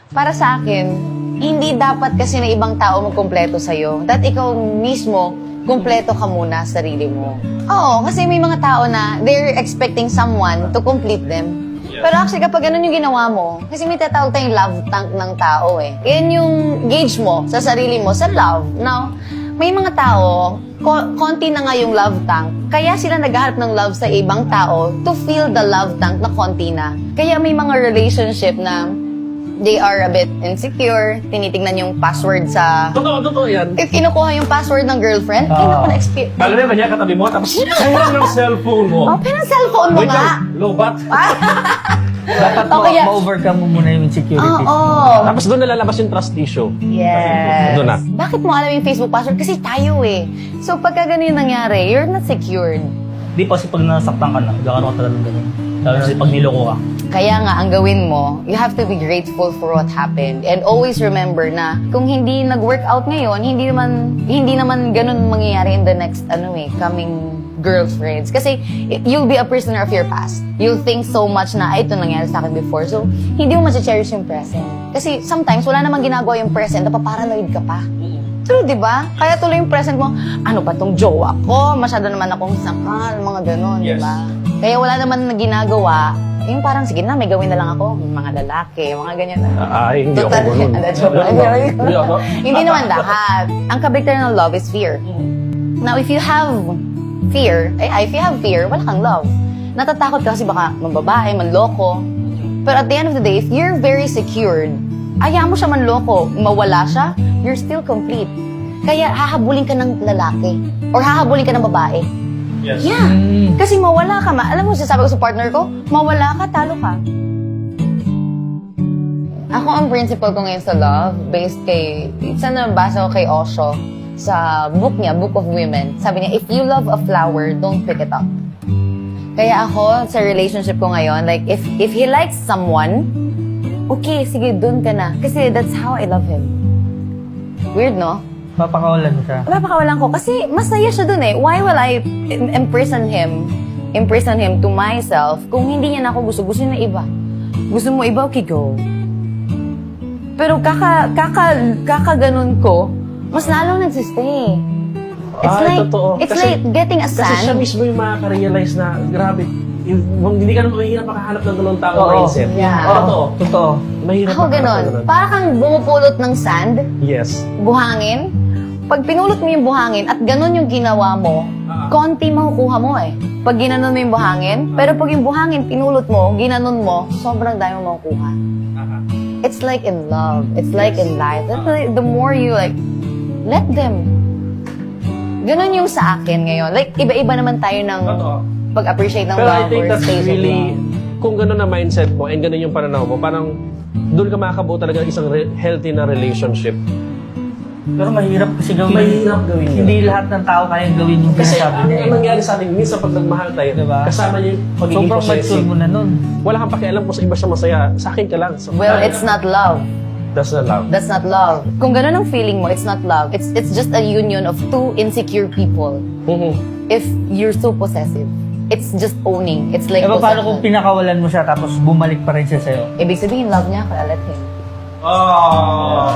para sa akin, hindi dapat kasi na ibang tao magkumpleto sa'yo. That ikaw mismo, kumpleto ka muna sa sarili mo. Oo, kasi may mga tao na they're expecting someone to complete them. Pero actually, kapag ganun yung ginawa mo, kasi may tatawag tayong love tank ng tao eh. Yan yung gauge mo sa sarili mo, sa love. Now, may mga tao, konti na nga yung love tank, kaya sila naghahanap ng love sa ibang tao to fill the love tank na konti na. Kaya may mga relationship na they are a bit insecure, tinitingnan yung password sa... Totoo yan. If kinukuha yung password ng girlfriend, ay naku na-experience. Alam mo ba niya katabi mo, tapos kailan ng cellphone mo? Oh, pero ang cellphone mo Wait nga. lang, lobat. Dapat Okay, ma-overcome mo muna yung insecurities Oo. mo. Tapos doon nalalabas yung trust issue. Yes. Doon na. Bakit mo alam yung Facebook password? Kasi tayo eh. So pagka ganun yung nangyari, you're not secured. Di pa kasi pag nasaktan ka na, magkakaroon ka talaga ng ganun. Lalo na pag niloko ka. Kaya nga, ang gawin mo, you have to be grateful for what happened. And always remember na kung hindi nag-work out ngayon, hindi naman ganun mangyayari in the next, coming girlfriends. Kasi you'll be a prisoner of your past. You'll think so much na, ito nangyari sa akin before. So, hindi mo ma-cherish yung present. Kasi sometimes, wala namang ginagawa yung present, napaparanoid ka pa. True, di ba? Kaya tuloy yung present mo, ano ba tong jowa ko? Masyado naman akong sakal, mga ganun, di Yes. ba? Kaya wala naman na ginagawa, yung parang, sige na, may gawin na lang ako, mga lalaki, mga ganyan. Ay, hindi ako Total- ganun. Joke lang. Hindi ako. Hindi naman lahat. Ang kabaliktaran ng love is fear. Now, if you have fear, wala kang love. Natatakot ka kasi baka mambabae, manloko. But at the end of the day, if you're very secured, ayaw mo siya manloko, mawala siya, you're still complete. Kaya hahabulin ka ng lalaki or hahabulin ka ng babae. Yes. Yeah. Kasi mawala ka. Alam mo, sasabi ko sa partner ko, mawala ka, talo ka. Ako ang principle ko ngayon sa love, based kay, isa na nabasa ko kay Osho, sa book niya, Book of Women. Sabi niya, if you love a flower, don't pick it up. Kaya ako, sa relationship ko ngayon, like, if he likes someone, okay, sige, dun ka na. Kasi that's how I love him. Weird, no? Papakawalan mo siya. Napakawalan ko kasi masaya siya dun eh. Why will I imprison him to myself kung hindi niya na ako gusto niya na iba? Gusto mo iba, okay, go. Pero kaka-ganun ko, mas lalong nagsistay. Totoo. It's Kasi- like getting a Kasi siya sand. mismo yung makaka-realize na, grabe, hindi ka naman mahirap makahanap ng ganun tao Oo. mindset. Yeah. Totoo. Mahirap Ako makahanap ganun. ng Para kang bumupulot ng sand, Yes. buhangin. Pag pinulot mo yung buhangin at ganun yung ginawa mo, konti makukuha mo eh. Pag ginanon mo yung buhangin, pero pag yung buhangin pinulot mo, ginanon mo, sobrang dami mo makukuha. It's like in love. It's like in life. It's like the more you like, let them. Ganun yung sa akin ngayon. Like, iba-iba naman tayo ng Totoo. pag-appreciate ng Pero I love think or that's stage of really, love. kung gano'n na mindset mo and gano'n yung pananaw mo, parang doon ka makakabuo talaga ng isang healthy na relationship. Pero mahirap kasi gawin. Mahirap gawin yun. Hindi lahat ng tao kayang gawin yung Kasi sinasabi ang niya. eh. nangyari sa atin, minsan pag nagmahal tayo, Diba? kasama niya yung pagiging Sobrang mature possessive. mo na nun. Wala kang pakialam kung sa iba siya masaya. Sa akin ka lang. So, Well, it's not love. That's not love. That's not love. Kung ganun ang feeling mo, it's not love. It's just a union of two insecure people. Mhm. If you're so possessive. It's just owning. It's like Eh, paano kung possession. pinakawalan mo siya tapos bumalik pa rin siya sa'yo? Ibig sabihin, love niya, kaya let him. Oh.